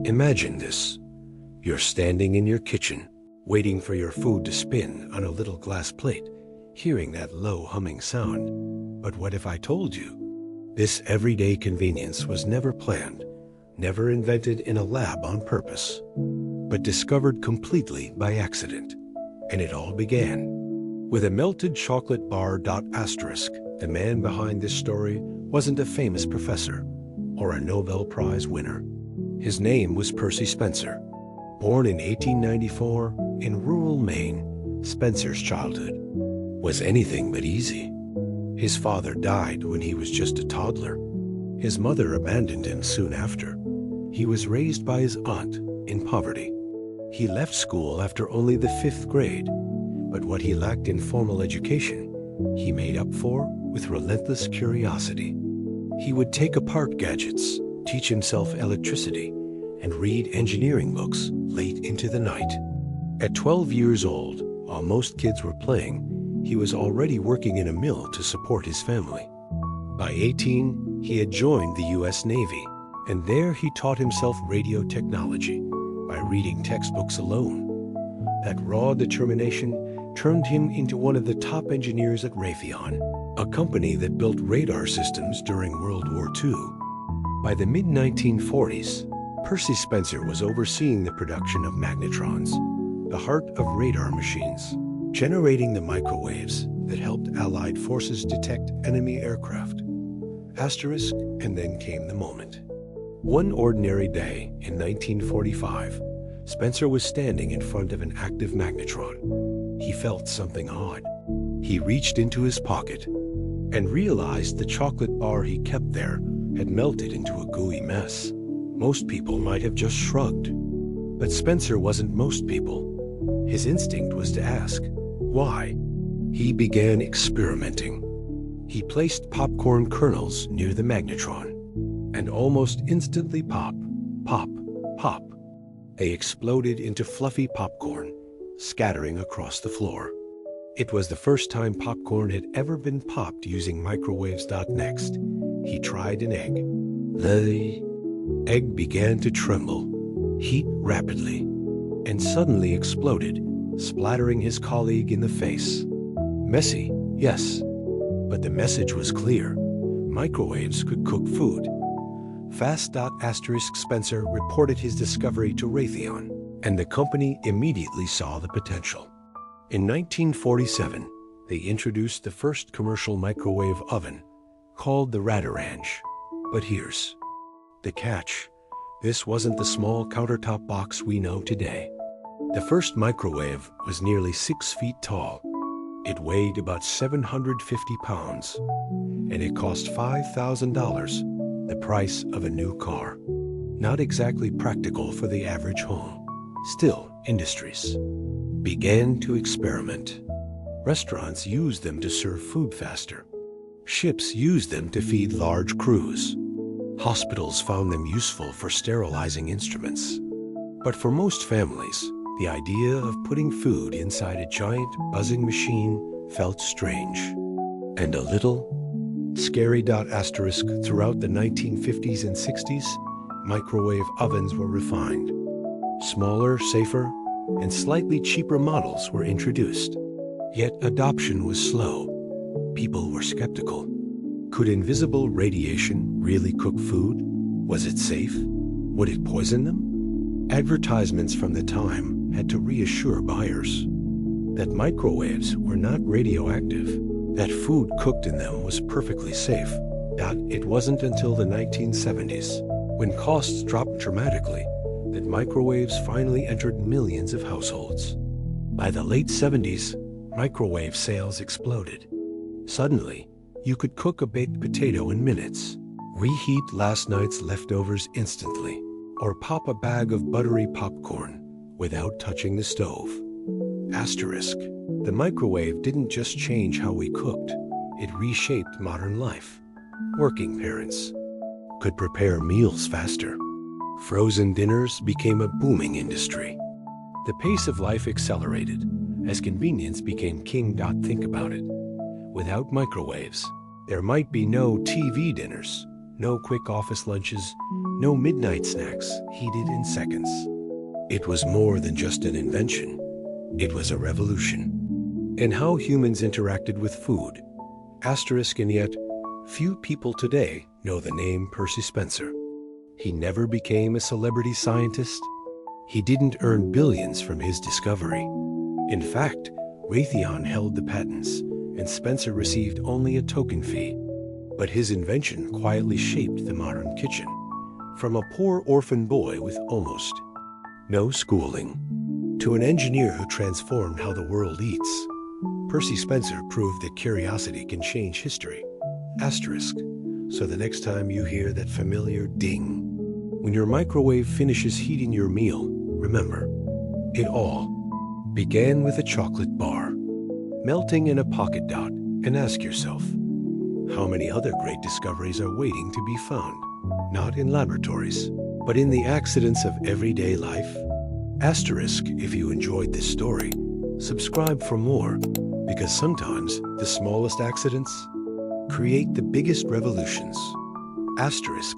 Imagine this. You're standing in your kitchen, waiting for your food to spin on a little glass plate, hearing that low humming sound. But what if I told you? This everyday convenience was never planned, never invented in a lab on purpose, but discovered completely by accident. And it all began with a melted chocolate bar. Asterisk. The man behind this story wasn't a famous professor or a Nobel Prize winner. His name was Percy Spencer. Born in 1894 in rural Maine, Spencer's childhood was anything but easy. His father died when he was just a toddler. His mother abandoned him soon after. He was raised by his aunt in poverty. He left school after only the 5th grade, but what he lacked in formal education, he made up for with relentless curiosity. He would take apart gadgets, teach himself electricity, and read engineering books late into the night. At 12 years old, while most kids were playing, he was already working in a mill to support his family. By 18, he had joined the U.S. Navy, and there he taught himself radio technology by reading textbooks alone. That raw determination turned him into one of the top engineers at Raytheon, a company that built radar systems during World War II. By the mid-1940s, Percy Spencer was overseeing the production of magnetrons, the heart of radar machines, generating the microwaves that helped Allied forces detect enemy aircraft. Asterisk, and then came the moment. One ordinary day in 1945, Spencer was standing in front of an active magnetron. He felt something odd. He reached into his pocket and realized the chocolate bar he kept there had melted into a gooey mess. Most people might have just shrugged. But Spencer wasn't most people. His instinct was to ask, why? He began experimenting. He placed popcorn kernels near the magnetron, and almost instantly pop, pop, pop. They exploded into fluffy popcorn, scattering across the floor. It was the first time popcorn had ever been popped using microwaves. Next, he tried an egg. The egg began to tremble, heat rapidly, and suddenly exploded, splattering his colleague in the face. Messy, yes, but the message was clear. Microwaves could cook food. Fast. Spencer reported his discovery to Raytheon, and the company immediately saw the potential. In 1947, they introduced the first commercial microwave oven, called the Radarange. But here's the catch. This wasn't the small countertop box we know today. The first microwave was nearly 6 feet tall. It weighed about 750 pounds, and it cost $5,000, the price of a new car. Not exactly practical for the average home. Still, industries began to experiment. Restaurants used them to serve food faster. Ships used them to feed large crews. Hospitals found them useful for sterilizing instruments. But for most families, the idea of putting food inside a giant buzzing machine felt strange and a little scary. Throughout the 1950s and 60s, microwave ovens were refined. Smaller, safer, and slightly cheaper models were introduced. Yet adoption was slow. People were skeptical. Could invisible radiation really cook food? Was it safe? Would it poison them? Advertisements from the time had to reassure buyers that microwaves were not radioactive, that food cooked in them was perfectly safe. It wasn't until the 1970s, when costs dropped dramatically, that microwaves finally entered millions of households. By the late 70s, microwave sales exploded. Suddenly, you could cook a baked potato in minutes, reheat last night's leftovers instantly, or pop a bag of buttery popcorn without touching the stove. Asterisk. The microwave didn't just change how we cooked, it reshaped modern life. Working parents could prepare meals faster. Frozen dinners became a booming industry. The pace of life accelerated as convenience became king. Think about it. Without microwaves, there might be no TV dinners, no quick office lunches, No midnight snacks, heated in seconds. It was more than just an invention. It was a revolution. In how humans interacted with food. And yet, few people today know the name Percy Spencer. He never became a celebrity scientist. He didn't earn billions from his discovery. In fact, Raytheon held the patents, and Spencer received only a token fee. But his invention quietly shaped the modern kitchen, from a poor orphan boy with almost no schooling to an engineer who transformed how the world eats. Percy Spencer proved that curiosity can change history. So the next time you hear that familiar ding, when your microwave finishes heating your meal, remember, it all began with a chocolate bar, melting in a pocket dot, and ask yourself, how many other great discoveries are waiting to be found? Not in laboratories, but in the accidents of everyday life? If you enjoyed this story, subscribe for more, because sometimes the smallest accidents create the biggest revolutions. Asterisk.